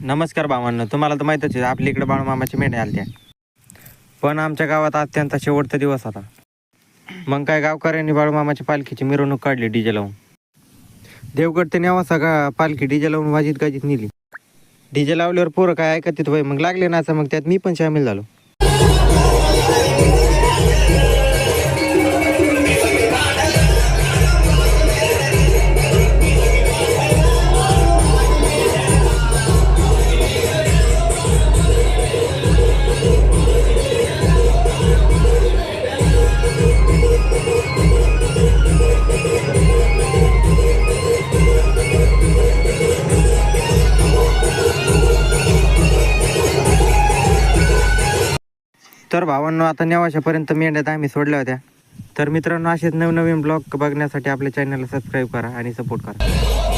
नमस्कार भावांनो, तुम्हाला तर माहीतच आहे आपल्या इकडे बाळूमामाची मेंढ्या आलत्या. पण आमच्या गावात आज त्यांचा शेवटचा दिवस होता. मग काय गावकऱ्यांनी बाळूमामाच्या पालखीची मिरवणूक काढली डीजे लावून. देवगड ते नेवासा का पालखी डीजे लावून वाजीत गाजीत नेली. डीजे लावल्यावर पोरं काय ऐकत होय, मग लागले नाचा. मग त्यात मी पण सामील झालो. तर भावांनो, आता नेवाशापर्यंत मेंढ्यात आम्ही सोडल्या होत्या. तर मित्रांनो, असेच नवनवीन ब्लॉग बघण्यासाठी आपल्या चॅनलला सबस्क्राईब करा आणि सपोर्ट करा.